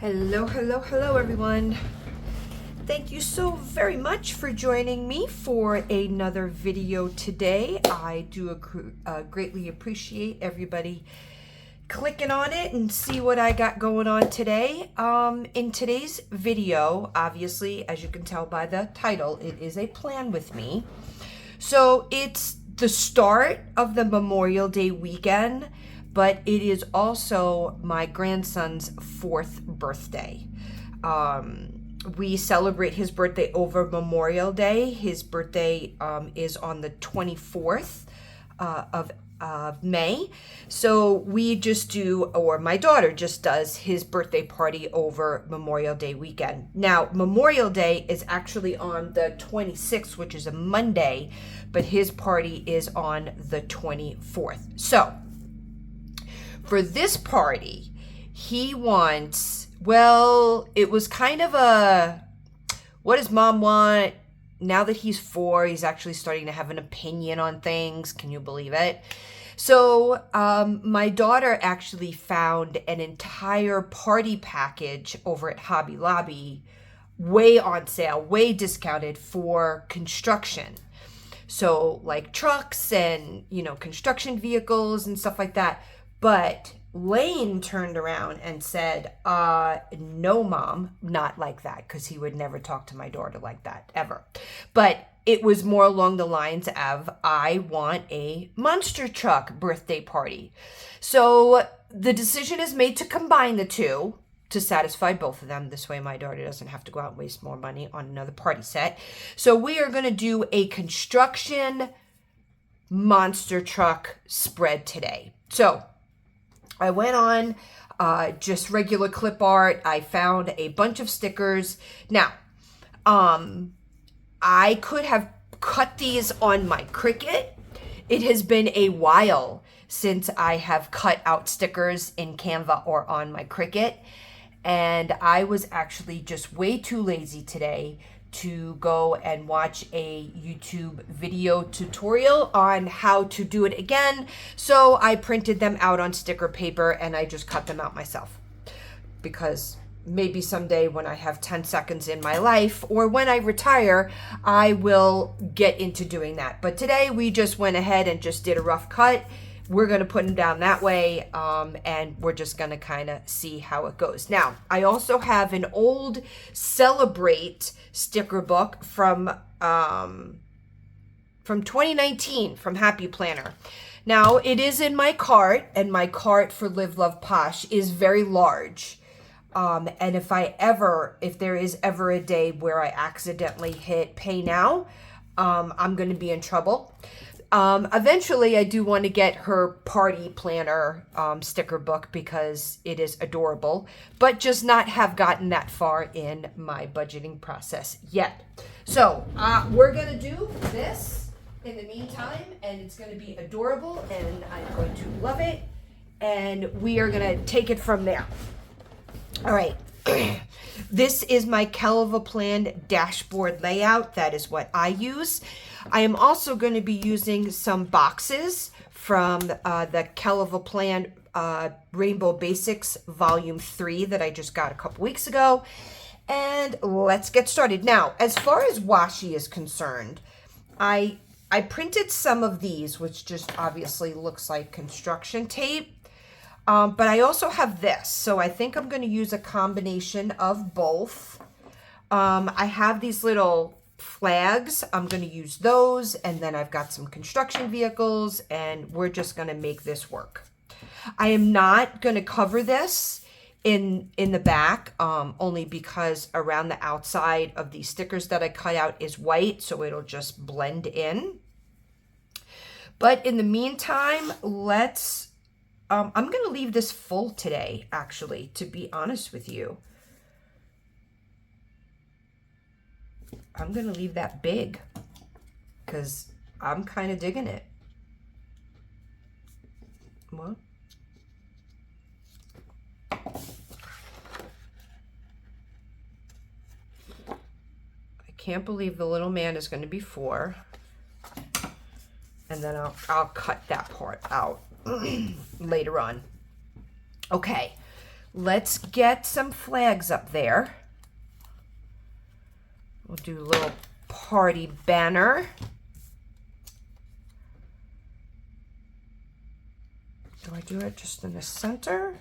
Hello, hello, hello, everyone. Thank you so very much for joining me for another video today. I do greatly appreciate everybody clicking on it and see what I got going on today. In today's video, obviously, as you can tell by the title, it is a plan with me. So it's the start of the Memorial Day weekend, but it is also my grandson's 4th birthday. We celebrate his birthday over Memorial Day. His birthday is on the 24th of May. So we just do, or my daughter just does his birthday party over Memorial Day weekend. Now, Memorial Day is actually on the 26th, which is a Monday, but his party is on the 24th. So for this party, he wants, well, it was kind of a, what does mom want? Now that he's 4, he's actually starting to have an opinion on things. Can you believe it? So my daughter actually found an entire party package over at Hobby Lobby, way on sale, way discounted for construction. So like trucks and, construction vehicles and stuff like that. But Lane turned around and said, no, Mom, not like that, because he would never talk to my daughter like that, ever. But it was more along the lines of, I want a monster truck birthday party. So the decision is made to combine the two to satisfy both of them. This way my daughter doesn't have to go out and waste more money on another party set. So we are going to do a construction monster truck spread today. So I went on just regular clip art. I found a bunch of stickers. Now, I could have cut these on my Cricut. It has been a while since I have cut out stickers in Canva or on my Cricut. And I was actually just way too lazy today to go and watch a YouTube video tutorial on how to do it again. So I printed them out on sticker paper and I just cut them out myself. Because maybe someday when I have 10 seconds in my life or when I retire, I will get into doing that. But today we just went ahead and just did a rough cut. We're going to put them down that way, and we're just going to kind of see how it goes. Now, I also have an old Celebrate sticker book from 2019 from Happy Planner. Now, it is in my cart, and my cart for Live, Love, Posh is very large. And if there is ever a day where I accidentally hit pay now, I'm going to be in trouble. Eventually, I do want to get her party planner sticker book because it is adorable, but just not have gotten that far in my budgeting process yet. So we're going to do this in the meantime, and it's going to be adorable, and I'm going to love it, and we are going to take it from there. All right. This is my Kelva Plan dashboard layout. That is what I use. I am also going to be using some boxes from the Kelva Plan Rainbow Basics Volume 3 that I just got a couple weeks ago. And let's get started. Now, as far as washi is concerned, I printed some of these, which just obviously looks like construction tape. But I also have this, so I think I'm going to use a combination of both. I have these little flags. I'm going to use those, and then I've got some construction vehicles, and we're just going to make this work. I am not going to cover this in the back, only because around the outside of these stickers that I cut out is white, so it'll just blend in. But in the meantime, I'm going to leave this full today, actually, to be honest with you. I'm going to leave that big because I'm kind of digging it. Well, I can't believe the little man is going to be 4. And then I'll cut that part out later on. Okay, let's get some flags up there. We'll do a little party banner. Do I do it just in the center?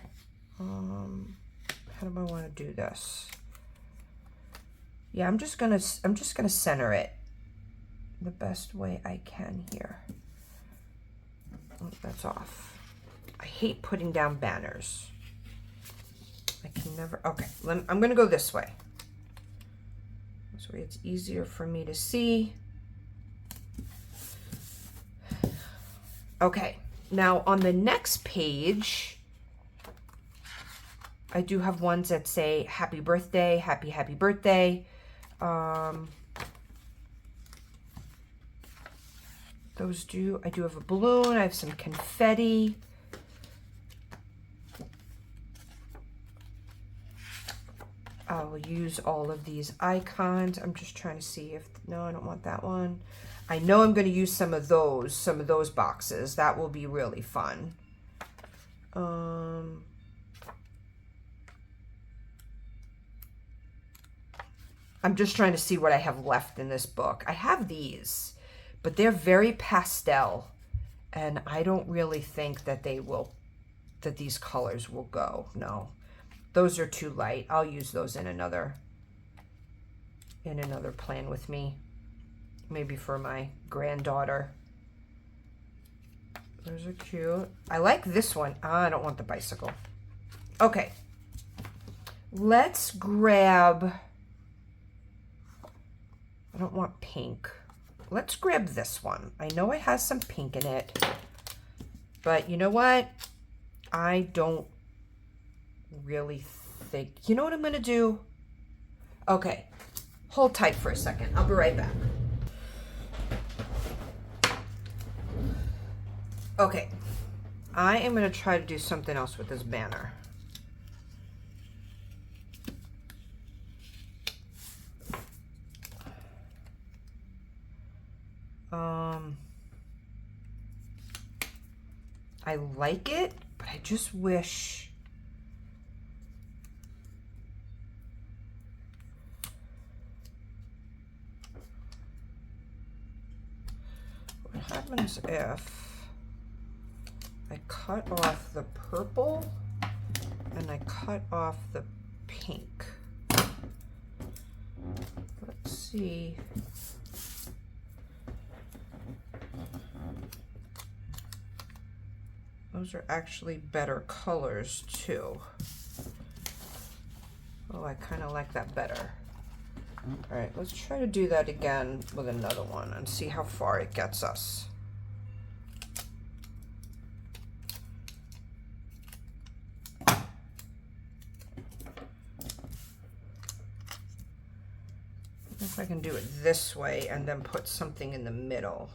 How do I want to do this? Yeah, I'm just gonna center it the best way I can here. Oh, that's off. I hate putting down banners. I can never. Okay, I'm gonna go this way. This way it's easier for me to see. Okay, now on the next page, I do have ones that say happy birthday, happy birthday. Those do, I do have a balloon, I have some confetti. I'll use all of these icons. I'm just trying to see if, no, I don't want that one. I know I'm going to use some of those boxes. That will be really fun. I'm just trying to see what I have left in this book. I have these, but they're very pastel, and I don't really think that that these colors will go. No, those are too light. I'll use those in another plan with me, maybe for my granddaughter. Those are cute. I like this one. I don't want the bicycle. Okay, let's grab, I don't want pink. Let's grab this one. I know it has some pink in it, but you know what? I don't really think, you know what I'm gonna do? Okay, hold tight for a second. I'll be right back. Okay, I am gonna try to do something else with this banner. I like it, but I just wish what happens if I cut off the purple and I cut off the pink. Let's see. Those are actually better colors too. Oh, I kind of like that better. All right, let's try to do that again with another one and see how far it gets us. If I can do it this way and then put something in the middle.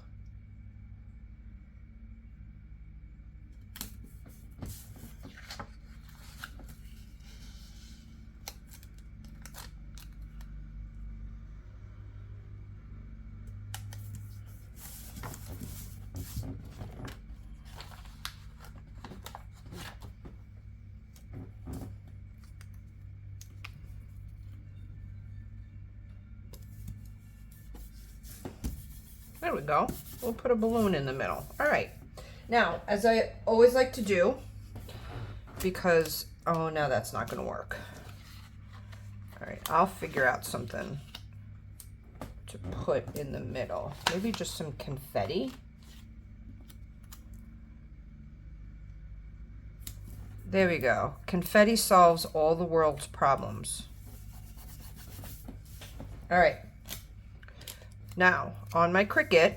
There we go. We'll put a balloon in the middle. All right. Now, as I always like to do, because, oh, no, that's not going to work. All right, I'll figure out something to put in the middle. Maybe just some confetti. There we go. Confetti solves all the world's problems. All right. Now, on my Cricut,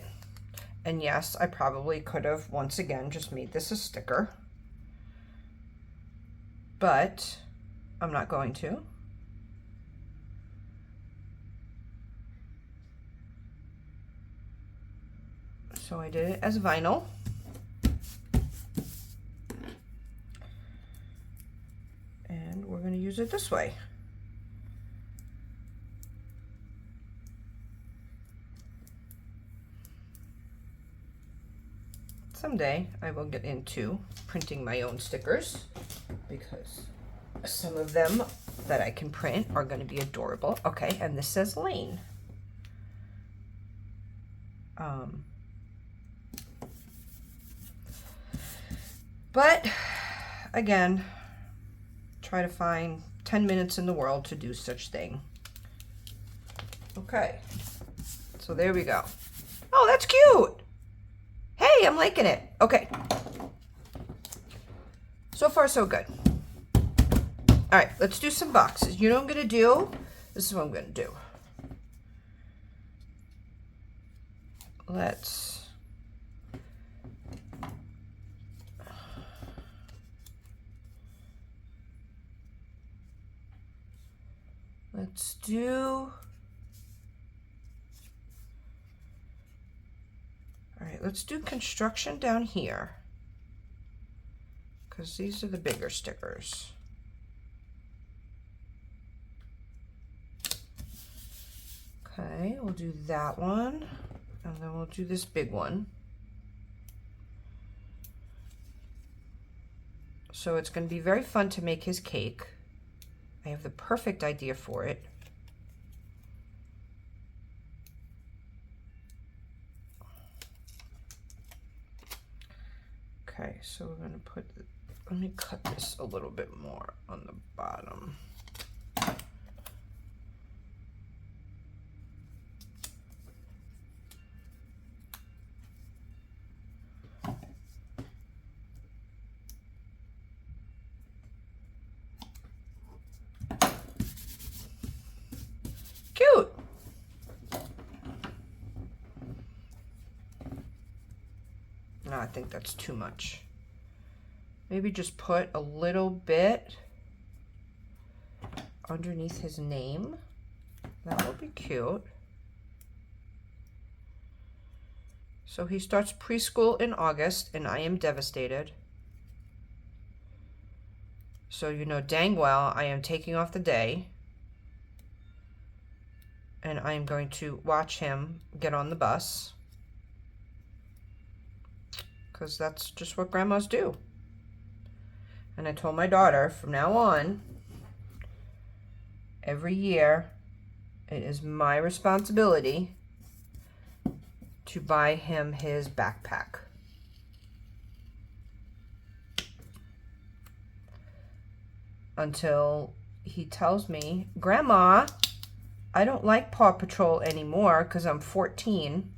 and yes, I probably could have, once again, just made this a sticker, but I'm not going to. So I did it as vinyl. And we're going to use it this way. Someday I will get into printing my own stickers because Some of them that I can print are going to be adorable. Okay, and this says Lane. But again, try to find 10 minutes in the world to do such thing. Okay, so there we go. Oh, that's cute. Hey, I'm liking it. Okay. So far, so good. All right, let's do some boxes. You know what I'm going to do? This is what I'm going to do. Let's do, all right, let's do construction down here, because these are the bigger stickers. Okay, we'll do that one, and then we'll do this big one. So it's going to be very fun to make his cake. I have the perfect idea for it. Okay, so we're going to put, let me cut this a little bit more on the bottom. Cute. No, I think that's too much. Maybe just put a little bit underneath his name. That would be cute. So he starts preschool in August, and I am devastated. So you know dang well I am taking off the day, and I am going to watch him get on the bus, because that's just what grandmas do. And I told my daughter, from now on, every year, it is my responsibility to buy him his backpack. Until he tells me, Grandma, I don't like Paw Patrol anymore because I'm 14.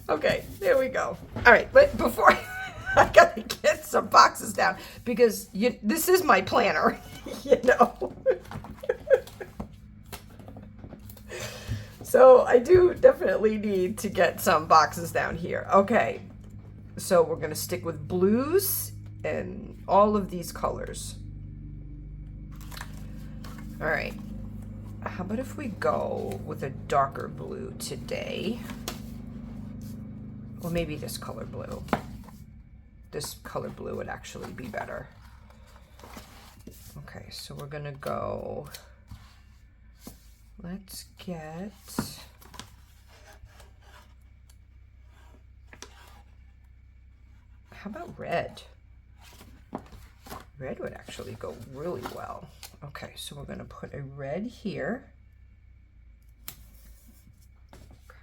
Okay, there we go. All right, but before I gotta get some boxes down, because this is my planner, you know. So I do definitely need to get some boxes down here. Okay, so we're gonna stick with blues and all of these colors. All right, how about if we go with a darker blue today? Or maybe this color blue. This color blue would actually be better. Okay, so we're gonna go, let's get, how about red? Red would actually go really well. Okay, so we're gonna put a red here.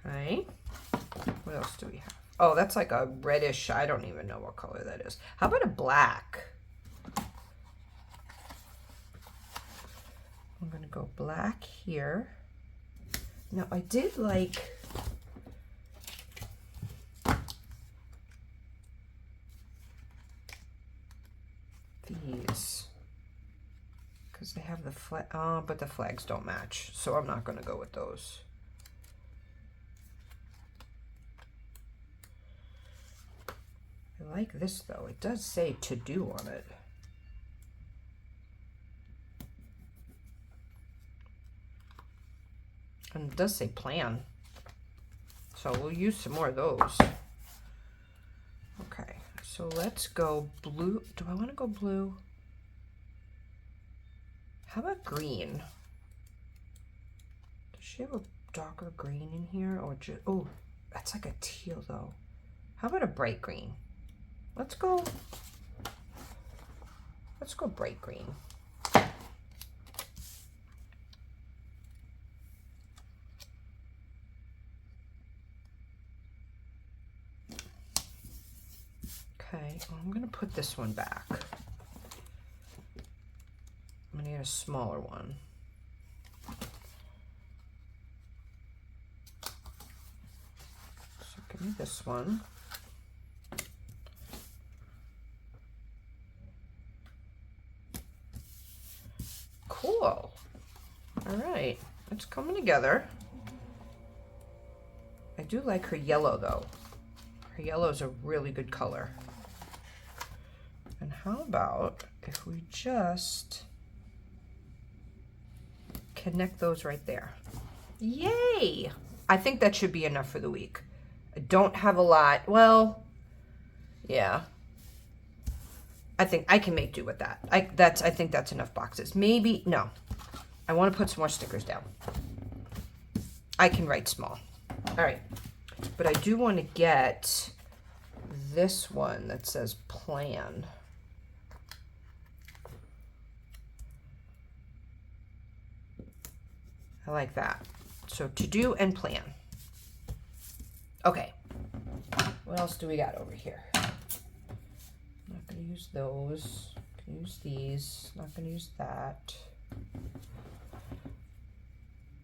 Okay, what else do we have? Oh, that's like a reddish, I don't even know what color that is. How about a black? I'm gonna go black here. Now I did like these, because they have the flag, but the flags don't match, so I'm not gonna go with those. I like this though. It does say to do on it. And it does say plan. So we'll use some more of those. Okay, so let's go blue. Do I want to go blue? How about green? Does she have a darker green in here? Or just, oh, that's like a teal though. How about a bright green? let's go bright green. Okay, well, I'm gonna put this one back. I'm gonna get a smaller one. So give me this one. Cool. All right, it's coming together. I do like her yellow though. Her yellow is a really good color. And how about if we just connect those right there? Yay! I think that should be enough for the week. I don't have a lot. Well, yeah. I think I can make do with that. I think that's enough boxes. Maybe, no. I want to put some more stickers down. I can write small. All right. But I do want to get this one that says plan. I like that. So to do and plan. Okay. What else do we got over here? I'm not going to use those. I'm going to use these. Not going to use that.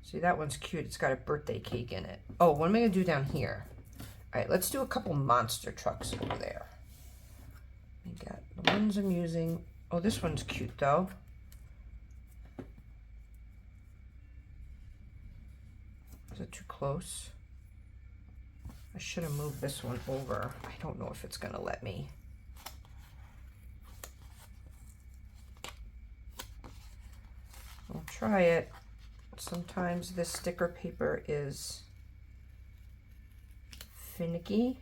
See, that one's cute. It's got a birthday cake in it. Oh, what am I going to do down here? All right, let's do a couple monster trucks over there. We got the ones I'm using. Oh, this one's cute, though. Is it too close? I should have moved this one over. I don't know if it's going to let me. I'll try it. Sometimes this sticker paper is finicky.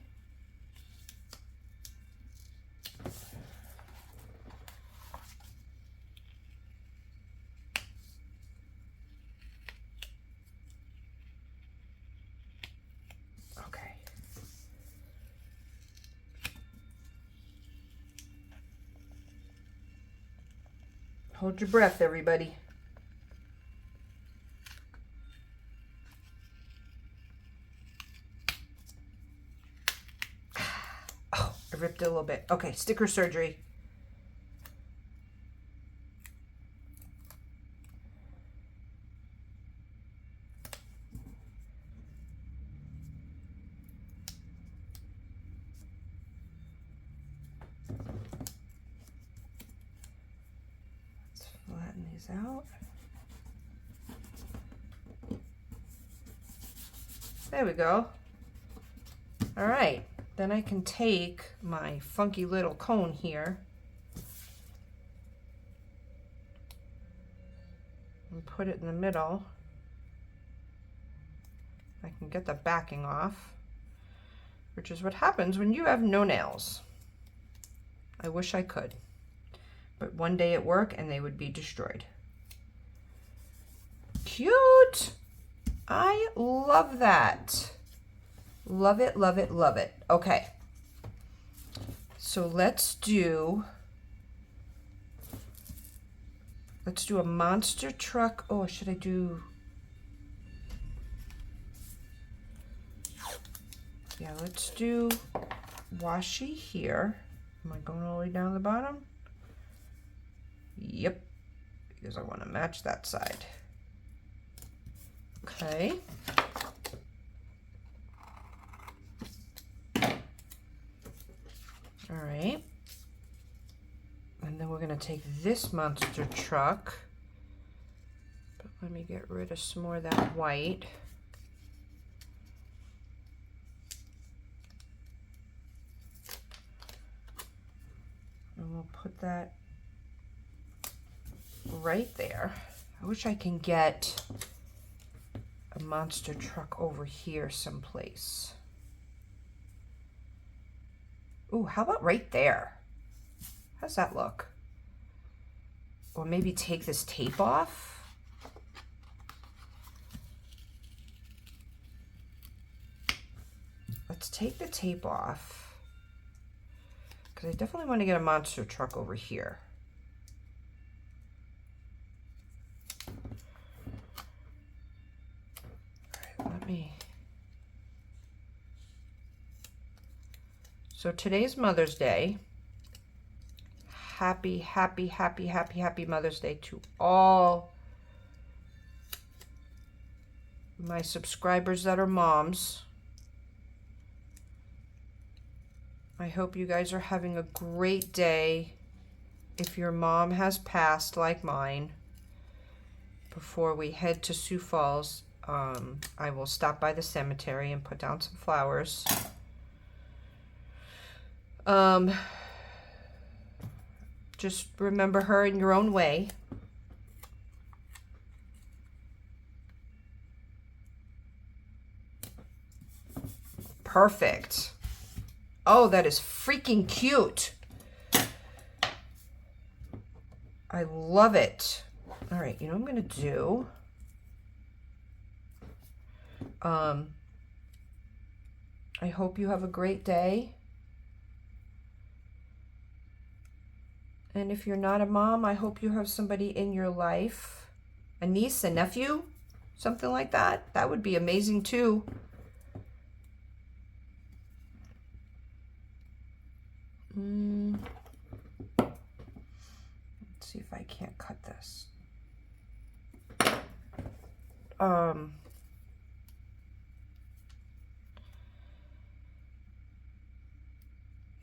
Okay. Hold your breath, everybody. I ripped it a little bit. Okay, sticker surgery. Let's flatten these out. There we go. All right. Then I can take my funky little cone here and put it in the middle. I can get the backing off, which is what happens when you have no nails. I wish I could, but one day at work and they would be destroyed. Cute! I love that. Love it, love it, love it. Okay. So let's do a monster truck. Oh, should I do? Yeah, let's do washi here. Am I going all the way down the bottom? Yep, because I want to match that side. Okay. All right, and then we're going to take this monster truck, but let me get rid of some more of that white. And we'll put that right there. I wish I can get a monster truck over here someplace. Ooh, how about right there? How's that look? Or maybe take this tape off. Let's take the tape off, because I definitely want to get a monster truck over here. All right, let me. So today's Mother's Day. Happy, happy, happy, happy, happy Mother's Day to all my subscribers that are moms. I hope you guys are having a great day. If your mom has passed like mine, before we head to Sioux Falls, I will stop by the cemetery and put down some flowers. Just remember her in your own way. Perfect. Oh, that is freaking cute. I love it. All right, you know what I'm going to do? I hope you have a great day. And if you're not a mom, I hope you have somebody in your life, a niece, a nephew, something like that. That would be amazing too. Let's see if I can't cut this.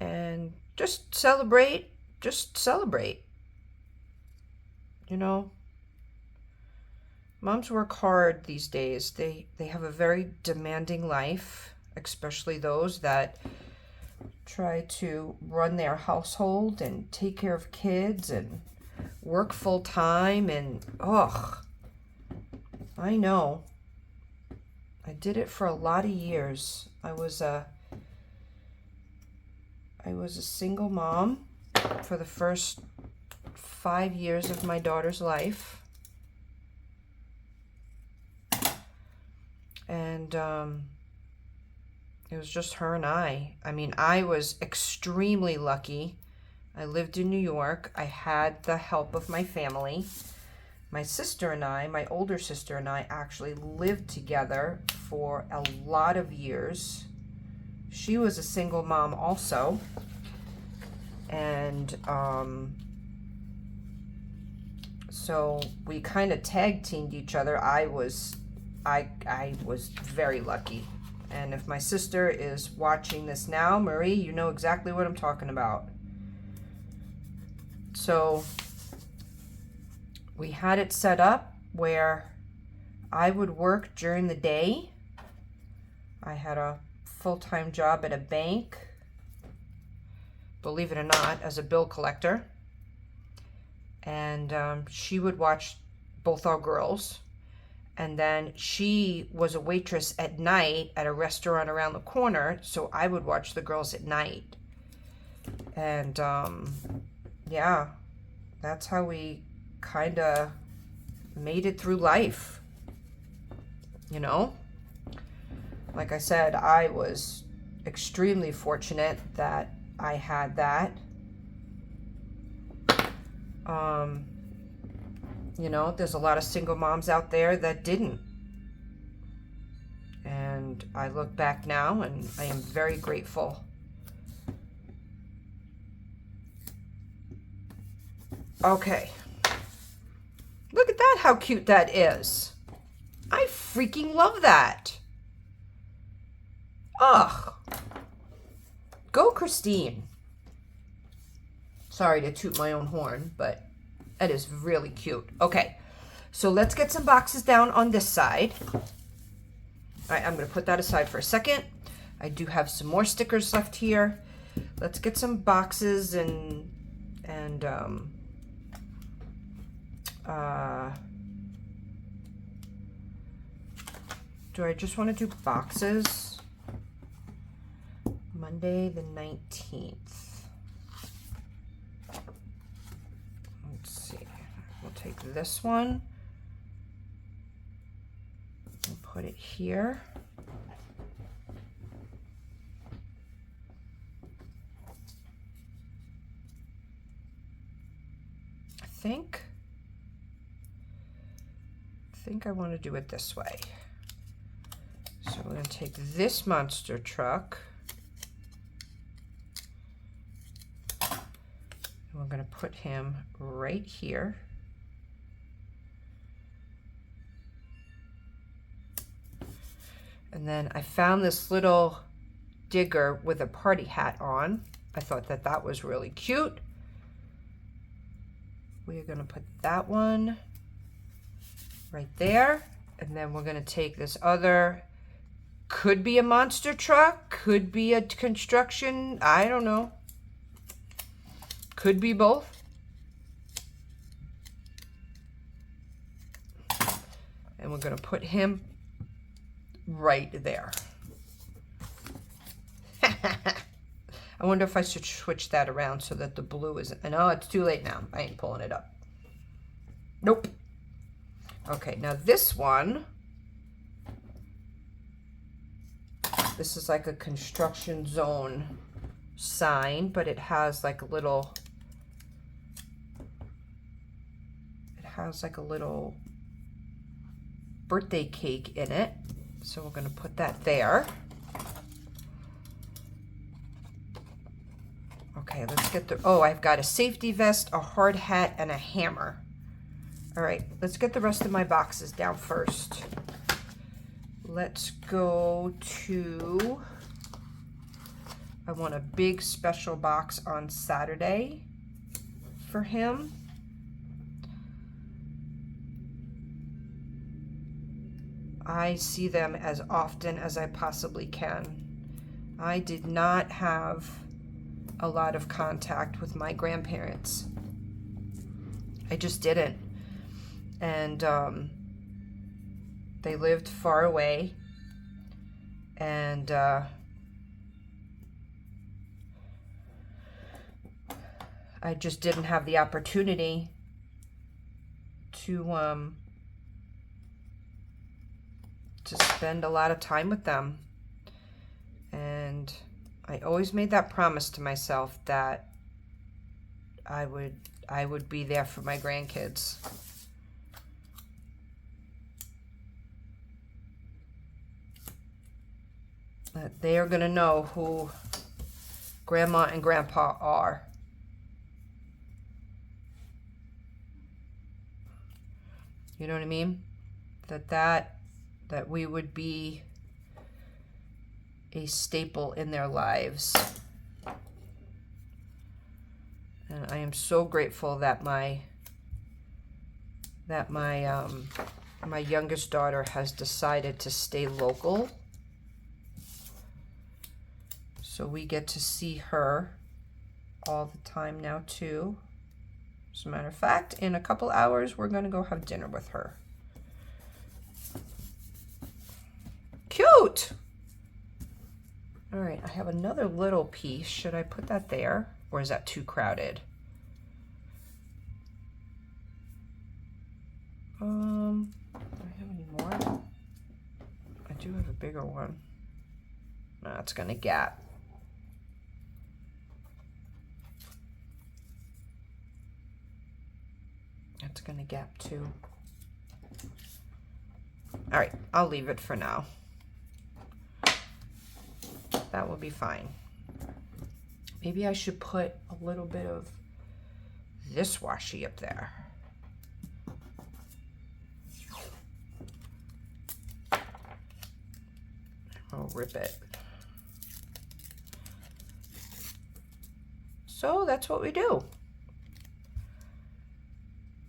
And just celebrate. Just celebrate. You know, moms work hard these days. They have a very demanding life, especially those that try to run their household and take care of kids and work full time. And I know. I did it for a lot of years. I was a single mom for the first 5 years of my daughter's life. And it was just her and I. I mean, I was extremely lucky. I lived in New York. I had the help of my family. My sister and I, my older sister and I, actually lived together for a lot of years. She was a single mom also. And so we kind of tag teamed each other. I was very lucky. And if my sister is watching this now, Marie, you know exactly what I'm talking about. So we had it set up where I would work during the day. I had a full-time job at a bank, believe it or not, as a bill collector. And she would watch both our girls. And then she was a waitress at night at a restaurant around the corner, so I would watch the girls at night. And yeah, that's how we kind of made it through life. You know? Like I said, I was extremely fortunate that I had that. You know, there's a lot of single moms out there that didn't. And I look back now and I am very grateful. Okay. Look at that, how cute that is. I freaking love that. Ugh. Go, Christine. Sorry to toot my own horn, but that is really cute. Okay, so let's get some boxes down on this side. All right, I'm going to put that aside for a second. I do have some more stickers left here. Let's get some boxes and do I just want to do boxes? Monday the 19th. Let's see. We'll take this one and put it here. think I want to do it this way. So we're going to take this monster truck, and we're going to put him right here. And then I found this little digger with a party hat on. I thought that that was really cute. We're going to put that one right there. And then we're going to take this other, could be a monster truck, could be a construction, I don't know. Could be both. And we're going to put him right there. I wonder if I should switch that around so that the blue isn't, no, it's too late now. I ain't pulling it up. Nope. Okay, now this one, this is like a construction zone sign, but it has like a little, birthday cake in it. So we're going to put that there. Okay, let's get the, oh, I've got a safety vest, a hard hat, and a hammer. All right, let's get the rest of my boxes down first. Let's go to, I want a big special box on Saturday for him. I see them as often as I possibly can. I did not have a lot of contact with my grandparents. I just didn't. And they lived far away. And I just didn't have the opportunity to spend a lot of time with them. And I always made that promise to myself that I would be there for my grandkids. That they are going to know who Grandma and Grandpa are. You know what I mean? That we would be a staple in their lives. And I am so grateful that my youngest daughter has decided to stay local. So we get to see her all the time now too. As a matter of fact, in a couple hours, we're going to go have dinner with her. Cute! All right, I have another little piece. Should I put that there? Or is that too crowded? Do I have any more? I do have a bigger one. No, it's gonna gap. That's gonna gap too. All right, I'll leave it for now. That will be fine. Maybe I should put a little bit of this washi up there. I'll rip it. So that's what we do.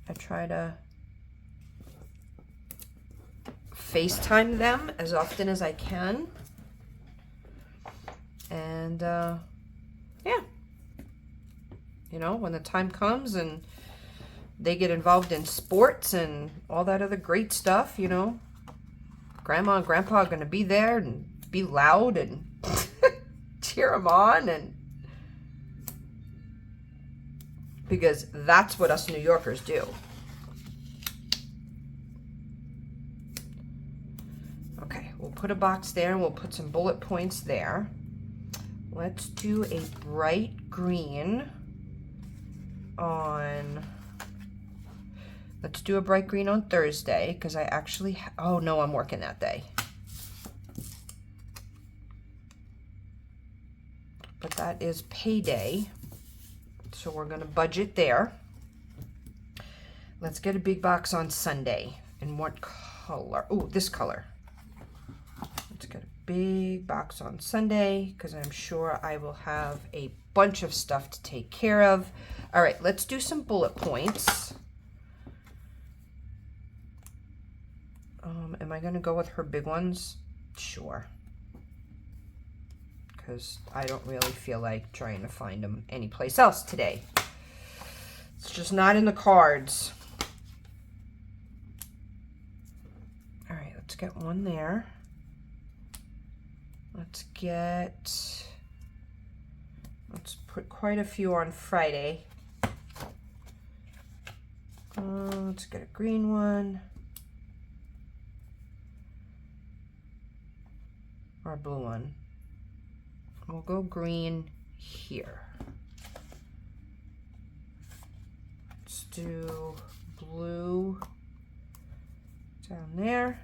I try to FaceTime them as often as I can. And yeah, you know, when the time comes and they get involved in sports and all that other great stuff, you know, Grandma and Grandpa are going to be there and be loud and cheer them on, and because that's what us New Yorkers do. Okay, we'll put a box there and we'll put some bullet points there. Let's do a bright green on Let's do a bright green on Thursday because I actually, oh no, I'm working that day. But that is payday, so we're gonna budget there. Let's get a big box on Sunday. In what color? Oh, this color. Let's get a big box on Sunday because I'm sure I will have a bunch of stuff to take care of. All right, let's do some bullet points. Am I gonna go with her big ones? Sure. Because I don't really feel like trying to find them anyplace else today. It's just not in the cards. All right, let's get one there. Let's put quite a few on Friday. Let's get a green one. Or a blue one. We'll go green here. Let's do blue down there.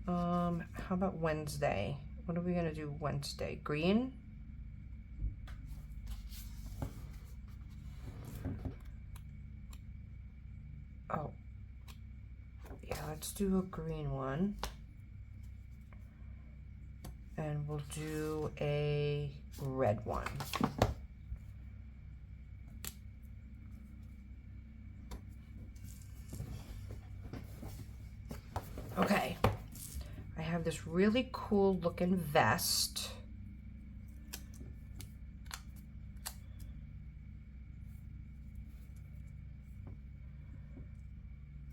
How about Wednesday? What are we gonna do Wednesday? Green? Oh, yeah, let's do a green one. And we'll do a red one. Okay, I have this really cool looking vest.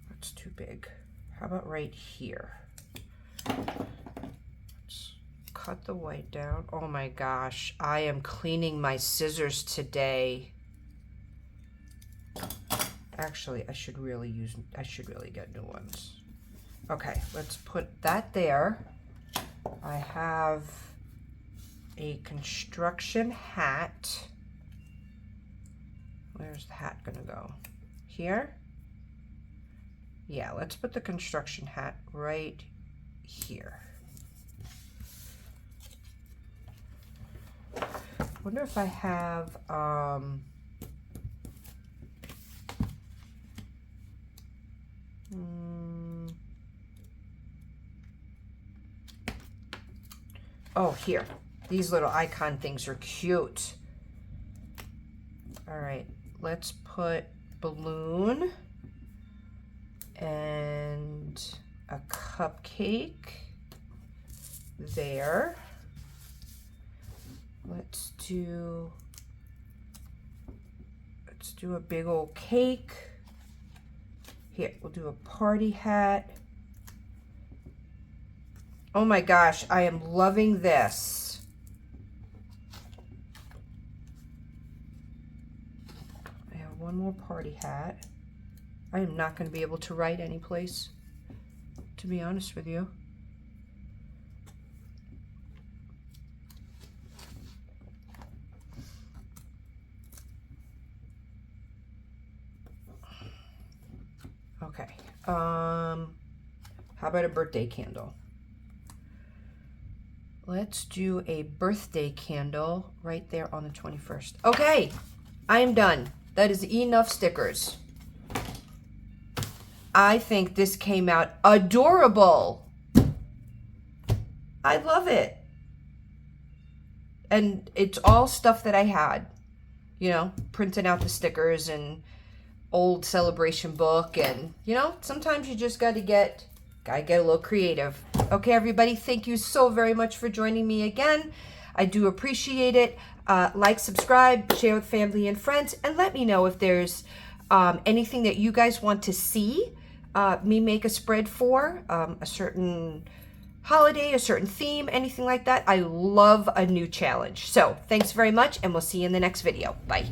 That's too big. How about right here? Cut the white down. Oh my gosh, I am cleaning my scissors today. Actually, I should really get new ones. Okay, let's put that there. I have a construction hat. Where's the hat gonna go? Here? Yeah, let's put the construction hat right here. Wonder if I have oh, here. These little icon things are cute. All right, let's put balloon and a cupcake there. Let's do a big old cake. Here, we'll do a party hat. Oh my gosh, I am loving this. I have one more party hat. I am not going to be able to write any place, to be honest with you. Okay, how about a birthday candle? Let's do a birthday candle right there on the 21st. Okay, I am done. That is enough stickers. I think this came out adorable. I love it. And it's all stuff that I had, you know, printing out the stickers and old celebration book, and you know, sometimes you just gotta get a little creative. Okay, everybody, thank you so very much for joining me again. I do appreciate it. Like, subscribe, share with family and friends, and let me know if there's anything that you guys want to see me make a spread for, a certain holiday, a certain theme, anything like that. I love a new challenge. So thanks very much, and we'll see you in the next video. Bye.